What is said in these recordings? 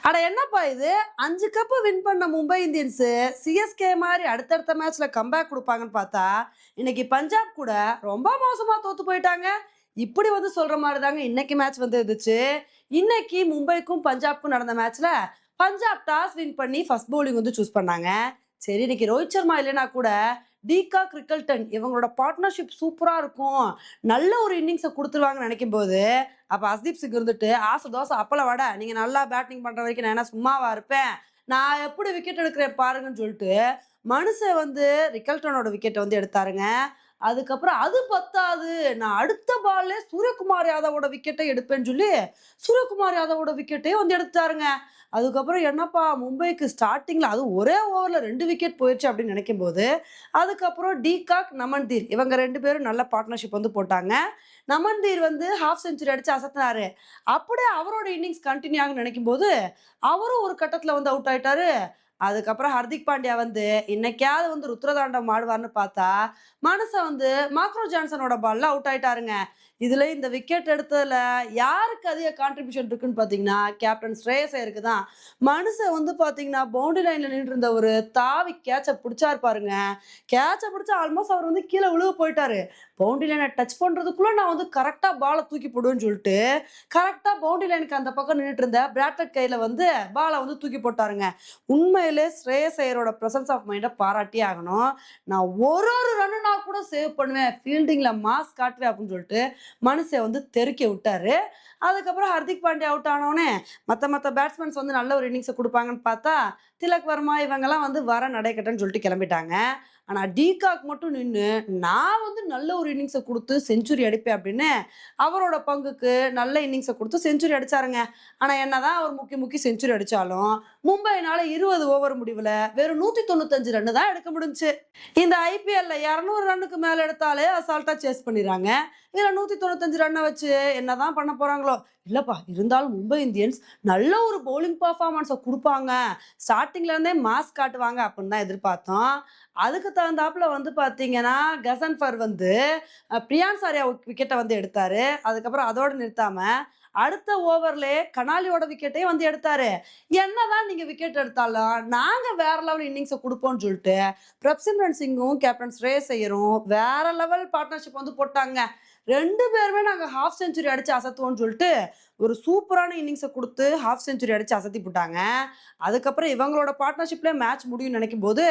அட என்னப்பா இது 5 கப் வின் பண்ண மும்பை இந்தியன்ஸ் சிஎஸ்கே மாதிரி அடுத்தடுத்த மேட்ச்ல கம்பேக் கொடுப்பாங்கன்னு பார்த்தா இன்னைக்கு பஞ்சாப் கூட ரொம்ப மோசமா தோத்து போயிட்டாங்க. இப்படி வந்து சொல்ற மாதிரி தாங்க இன்னைக்கு மேட்ச் வந்து இருந்துச்சு. இன்னைக்கு மும்பைக்கும் பஞ்சாப்க்கும் நடந்த மேட்ச்ல பஞ்சாப் டாஸ் வின் பண்ணி ஃபர்ஸ்ட் பவுலிங் வந்து சூஸ் பண்ணாங்க. சரி, இன்னைக்கு ரோஹித் சர்மா இல்லைனா கூட டீகாக் ரிக்கல்டன் இவங்களோட பார்ட்னர்ஷிப் சூப்பரா இருக்கும், நல்ல ஒரு இன்னிங்ஸை கொடுத்துருவாங்கன்னு நினைக்கும் போது அப்ப ஹர்தீப் சிங் இருந்துட்டு ஆசை தோசை அப்பள வடை, நீங்க நல்லா பேட்டிங் பண்ற வரைக்கும் நான் என்ன சும்மாவா இருப்பேன், நான் எப்படி விக்கெட் எடுக்கிறேன் பாருங்கன்னு சொல்லிட்டு மனுஷன் வந்து ரிக்கல்டனோட விக்கெட்டை வந்து எடுத்தாருங்க. அதுக்கப்புறம் அது பத்தாது, நான் அடுத்த பால்ல சூரியகுமார் யாதவோட விக்கெட்டை எடுப்பேன்னு சொல்லி சூரியகுமார் யாதவோட விக்கெட்டே வந்து எடுத்தாருங்க. அதுக்கப்புறம் என்னப்பா மும்பைக்கு ஸ்டார்டிங்ல அது ஒரே ஓவர்ல 2 விக்கெட் போயிடுச்சு அப்படின்னு நினைக்கும் போது அதுக்கப்புறம் டீகாக் நமன்தீர் இவங்க 2 பேரும் நல்ல பார்ட்னர்ஷிப் வந்து போட்டாங்க. நமன்தீர் வந்து ஹாஃப் செஞ்சுரி அடிச்சு அசத்தினாரு. அப்படியே அவரோட இன்னிங்ஸ் கண்டினியூ ஆகுன்னு நினைக்கும் போது அவரும் ஒரு கட்டத்துல வந்து அவுட் ஆயிட்டாரு. அதுக்கப்புறம் ஹர்திக் பாண்டியா வந்து இன்னைக்காவது வந்து ருத்ரதாண்டம் ஆடுவார்னு பார்த்தா மனுஷன் வந்து மாக்ரோ ஜான்சனோட பால்ல அவுட் ஆயிட்டாருங்க. இதுல இந்த விக்கெட் எடுத்ததுல யாருக்கு அதிக கான்ட்ரிபியூஷன் இருக்குன்னு பாத்தீங்கன்னா கேப்டன் ஸ்ரேயஸ் ஐயருக்கு தான். மனுஷன் வந்து பாத்தீங்கன்னா பவுண்டரி லைன்ல நின்று இருந்த ஒரு தாவி கேட்ச பிடிச்சாரு பாருங்க. கேட்ச பிடிச்சா ஆல்மோஸ்ட் அவர் வந்து கீழே விழுக போயிட்டாரு. பவுண்டரி லைனை டச் பண்றதுக்குள்ள நான் வந்து கரெக்டா பாலை தூக்கி போடுவேன்னு சொல்லிட்டு கரெக்டா பவுண்டரி லைனுக்கு அந்த பக்கம் நின்றுட்டு இருந்த பிராட்லட் கையில வந்து பாலை வந்து தூக்கி போட்டாருங்க. உண்மையிலே ஸ்ரேயஸ் ஐயரோட பிரசன்ஸ் ஆஃப் மைண்டை பாராட்டி ஆகணும். நான் ஒரு ஒரு ரன்னுனா கூட சேவ் பண்ணுவேன், ஃபீல்டிங்ல மாஸ் காட்டுவேன் அப்படின்னு சொல்லிட்டு மனுஷன் வந்து தெருக்கி விட்டாரு. அதுக்கப்புறம் ஹர்திக் பாண்டியா அவுட் ஆனோடனே மற்ற பேட்ஸ்மேன்ஸ் வந்து நல்ல ஒரு இன்னிங்ஸை கொடுப்பாங்கன்னு பார்த்தா திலக் வர்மா இவங்கெல்லாம் வந்து வர நடைக்கட்டன்னு சொல்லிட்டு கிளம்பிட்டாங்க. ஆனால் டீகாக் மட்டும் நின்று நான் வந்து நல்ல ஒரு இன்னிங்ஸை கொடுத்து செஞ்சுரி அடிப்பேன் அப்படின்னு அவரோட பங்குக்கு நல்ல இன்னிங்ஸை கொடுத்து செஞ்சுரி அடிச்சாருங்க. ஆனால் என்னதான் அவர் முக்கி முக்கி செஞ்சுரி அடித்தாலும் மும்பைனால 20 ஓவர் முடிவில் வெறும் 195 ரன்னு தான் எடுக்க முடிஞ்சுச்சு. இந்த ஐபிஎல்ல 200 ரன்னுக்கு மேலே எடுத்தாலே அசால்ட்டாக சேஸ் பண்ணிடுறாங்க. இதில் 195 ரன்னை வச்சு என்னதான் பண்ண போகிறாங்களோ. இல்லைப்பா, இருந்தாலும் மும்பை இந்தியன்ஸ் நல்ல ஒரு பவுலிங் பர்ஃபார்மன்ஸை கொடுப்பாங்க, ஸ்டார்டிங்ல இருந்தே மாஸ் காட்டுவாங்க அப்படின்னு தான் எதிர்பார்த்தோம். அதுக்கு தகுந்தாப்புல வந்து பார்த்தீங்கன்னா கசன்ஃபர் வந்து பிரியான் சாரியா விக்கெட்டை வந்து எடுத்தாரு. அதுக்கப்புறம் அதோட நிறுத்தாம அடுத்த ஓவர்லேயே கனாலியோட விக்கெட்டையும் வந்து எடுத்தாரு. என்னதான் நீங்க விக்கெட் எடுத்தாலும் நாங்க வேற லெவல் இன்னிங்ஸை கொடுப்போம்னு சொல்லிட்டு பிரப்சிம்ரன் சிங்கும் கேப்டன் ஸ்ரேயஸ் ஐயரும் வேற லெவல் பார்ட்னர்ஷிப் வந்து போட்டாங்க. 2 பேருமே நாங்கள் ஹாஃப் செஞ்சுரி அடிச்சு அசத்துவோம்னு சொல்லிட்டு ஒரு சூப்பரான இன்னிங்ஸை கொடுத்து ஹாஃப் செஞ்சுரி அடிச்சு அசத்தி போட்டாங்க. அதுக்கப்புறம் இவங்களோட பார்ட்னர்ஷிப்ல மேட்ச் முடியும்னு நினைக்கும் போது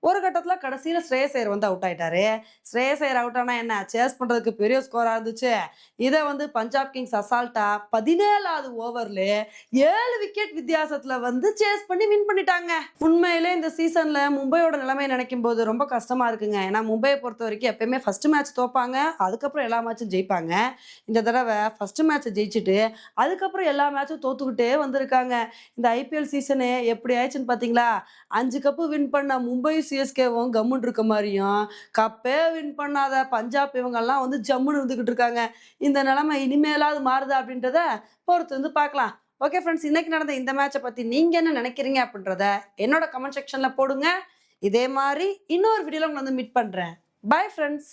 ஒரு கட்டத்தில் கடைசியில் ஸ்ரேயஸ் ஐயர் வந்து அவுட் ஆயிட்டாரு. ஸ்ரேயஸ் ஐயர் அவுட் ஆனா என்ன, சேஸ் பண்றதுக்கு பெரிய ஸ்கோரா இருந்துச்சு. இதை வந்து பஞ்சாப் கிங்ஸ் அசால்ட்டா 17வது ஓவர்ல 7 விக்கெட் வித்தியாசத்துல வந்து சேஸ் பண்ணி வின் பண்ணிட்டாங்க. உண்மையிலே இந்த சீசன்ல மும்பையோட நிலைமையை நினைக்கும் போது ரொம்ப கஷ்டமா இருக்குங்க. ஏன்னா மும்பையை பொறுத்த வரைக்கும் எப்பயுமே ஃபர்ஸ்ட் மேட்ச் தோப்பாங்க, அதுக்கப்புறம் எல்லா மேட்சும் ஜெயிப்பாங்க. இந்த தடவை ஃபர்ஸ்ட் மேட்சை ஜெயிச்சுட்டு அதுக்கப்புறம் எல்லா மேட்சும் தோத்துக்கிட்டே வந்திருக்காங்க. இந்த ஐபிஎல் சீசனு எப்படி ஆயிடுச்சுன்னு பார்த்தீங்களா? 5 கப்பு வின் பண்ண மும்பை சிஎஸ்கேவும் கம்முன்னு இருக்க மாதிரியும், கப்பே வின் பண்ணாத பஞ்சாப் இவங்கெல்லாம் வந்து ஜம்முன்னு இருந்துகிட்டு இருக்காங்க. இந்த நிலைமை இனிமேலாவது மாறுதா அப்படின்றத பொறுத்து வந்து பார்க்கலாம். ஓகே ஃப்ரெண்ட்ஸ், இன்னைக்கு நடந்த இந்த மேட்சை பற்றி நீங்கள் என்ன நினைக்கிறீங்க அப்படின்றத என்னோட கமெண்ட் செக்ஷனில் போடுங்க. இதே மாதிரி இன்னொரு வீடியோவில் உங்களை வந்து மீட் பண்ணுறேன். Bye friends.